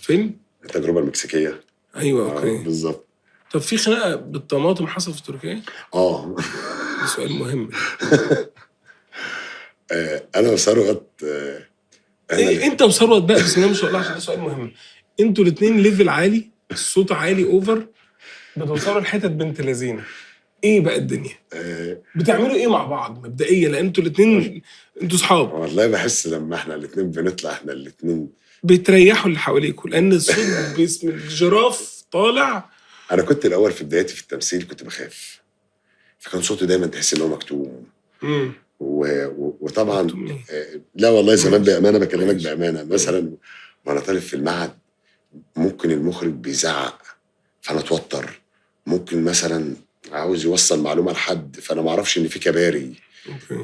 فيلم التجربه المكسيكيه. ايوه اوكي بالظبط. طب في خناقه بالطماطم حصل في تركيا؟ ده سؤال مهم. انا وثروت انت وثروت بقى بسم الله ما شاء الله عشان ده سؤال مهم. انتوا الاثنين ليفل عالي، الصوت عالي اوفر، بتوصلوا لحتت بنت لذينه. ايه بقى الدنيا؟ بتعملوا ايه مع بعض مبدئيا؟ لان انتوا الاثنين انتوا صحاب. والله بحس لما احنا الاثنين بنطلع احنا الاثنين بتريحوا اللي حواليكوا، لان الصوت باسم الجراف طالع. انا كنت الاول في بدايتي في التمثيل كنت بخاف، فكان صوتي دايما تحس ان هو مكتوم. وطبعا لا والله زمان بامانه بكلمك بامانه، مثلا وانا طالب في المعهد ممكن المخرج بيزعق فانا اتوتر، ممكن مثلا عاوز يوصل معلومه لحد فانا ما اعرفش ان في كباري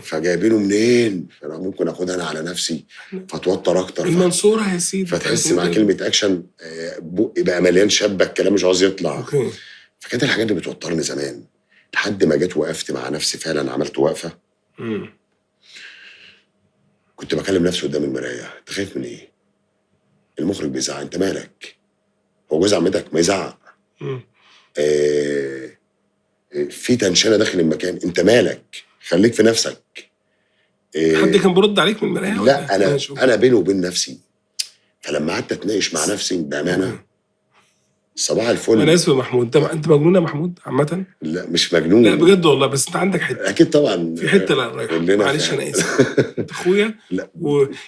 فجايبينه منين، فانا ممكن اخدها انا على نفسي فاتوتر اكتر. المنصوره يا سيدي فتحس مع كلمه اكشن بقي بقى مليان شبه الكلام مش عاوز يطلع. فكانت الحاجات اللي بتوترني زمان لحد ما جيت وقفت مع نفسي فعلا، عملت وقفه. كنت بكلم نفسي قدام المرايه، انت خايف من ايه؟ المخرج بيزعق، انت مالك؟ هو جوز عمتك ما يزعق. في تنشنه داخل المكان، انت مالك؟ خليك في نفسك. حد كان برد عليك من المرايه؟ لا انا بيني وبين نفسي. فلما قعدت اتناقش مع نفسي بامانه صباح الفل. انا اسف يا محمود، انت مجنون يا محمود عامه؟ لا مش مجنون، لا بجد والله، بس انت عندك حته اكيد طبعا في حته. لا رايح معلش انا اسف انت اخويا. لا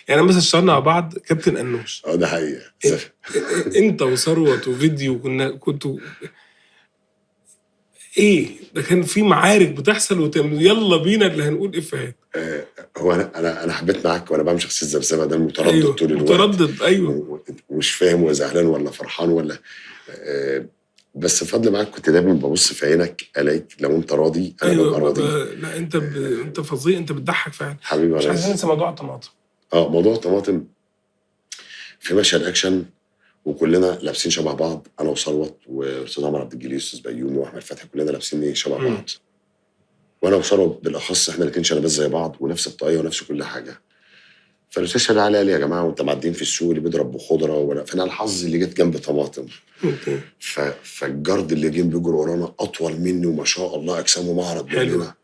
يعني مثلا اشتغلنا مع بعض كابتن انوش. ده حقيقه. انت وثروت وفيديو كنتوا ايه ده؟ كان في معارك بتحصل يلا بينا اللي هنقول افيهات. هو انا حبيت معاك وانا بعمل شخصيه زبزبه ده المتردد. أيوة طول الوقت متردد. ايوه مش فاهم هو زعلان ولا فرحان ولا بس بفضل معاك كنت دايما ببص في عينك الاقيك لو انت راضي انا ببقى راضي. لا انت فظيع، انت بتضحك فعلا حبيبي. مش عايزين ننسى موضوع الطماطم. موضوع الطماطم في مشهد اكشن وكلنا لابسين شبه بعض، انا وثروت واستاذ عمر عبد الجليل واستاذ بيومي واحمد فتحي، كلنا لابسين شبه بعض. وانا وثروت بالاخص احنا الاثنين شنبات زي بعض ونفس الطاقيه ونفس كل حاجه. فالاستاذ شادي علي قال لي يا جماعه وانت معديين في السوق اللي بيضرب بخضره ولا، فانا الحظ اللي جيت جنب طماطم. فالجرد اللي جايين بيجروا ورانا اطول مني وما شاء الله اجسامه معرض مننا،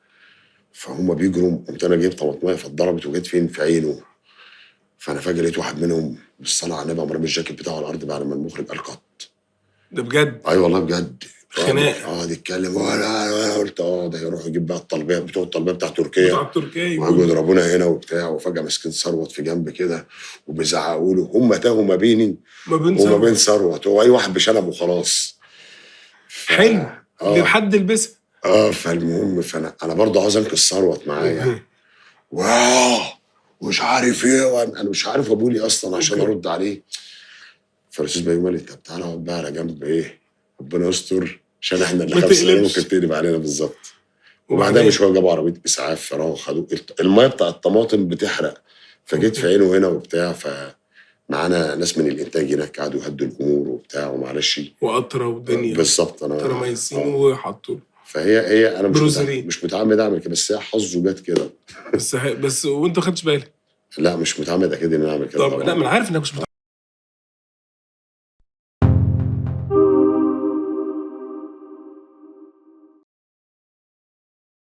فهم بيجروا قمت انا جايب طماطمايه فاتضربت وجيت فين في عينه. فانا فجاه لقيت واحد منهم بالصلاه على النبي قام رامي الجاكيت بتاعه على الارض بعد ما المخرج قال قط. ده بجد؟ اي والله بجد. خناقه قعد يتكلم وانا قلت ده يروح يجيب بقى الطلبيه بتاع تركيا وهيجوا يضربونا هنا وبتاع. وفجاه ماسكين ثروت في جنب كده وبيزعقوا له، هم تاهوا ما بيني وما بين ثروت، هو اي واحد بشنب وخلاص. حلو لحد البسه. فالمهم فانا برضه عاوز انقذ ثروت معايا واو مش عارف ايه، وانا مش عارف ابوه لي اصلا عشان ارد عليه. فالاستاذ بيومي قال لي طب تعالى اقعد بقى على جنب، ايه ربنا يستر عشان احنا اللي خمسه ممكن تقلب علينا بالظبط. وبعدها مش هو جابوا عربيه اسعاف فراحوا خدوه، الميه بتاع الطماطم بتحرق فجيت في عينه هنا وبتاع. فمعانا ناس من الانتاج هناك قعدوا يهدوا الامور وبتاع ومعلش وقطره ودنيا بالظبط. انا ترميسين وحطوا فهي انا مش متعمد اعمل كده، بس هي حظه جت كده. بس وانت ما خدتش بالك؟ لا مش متعمد اكيد ان انا اعمل كده. طب لا ما انا عارف انك مش متعمد.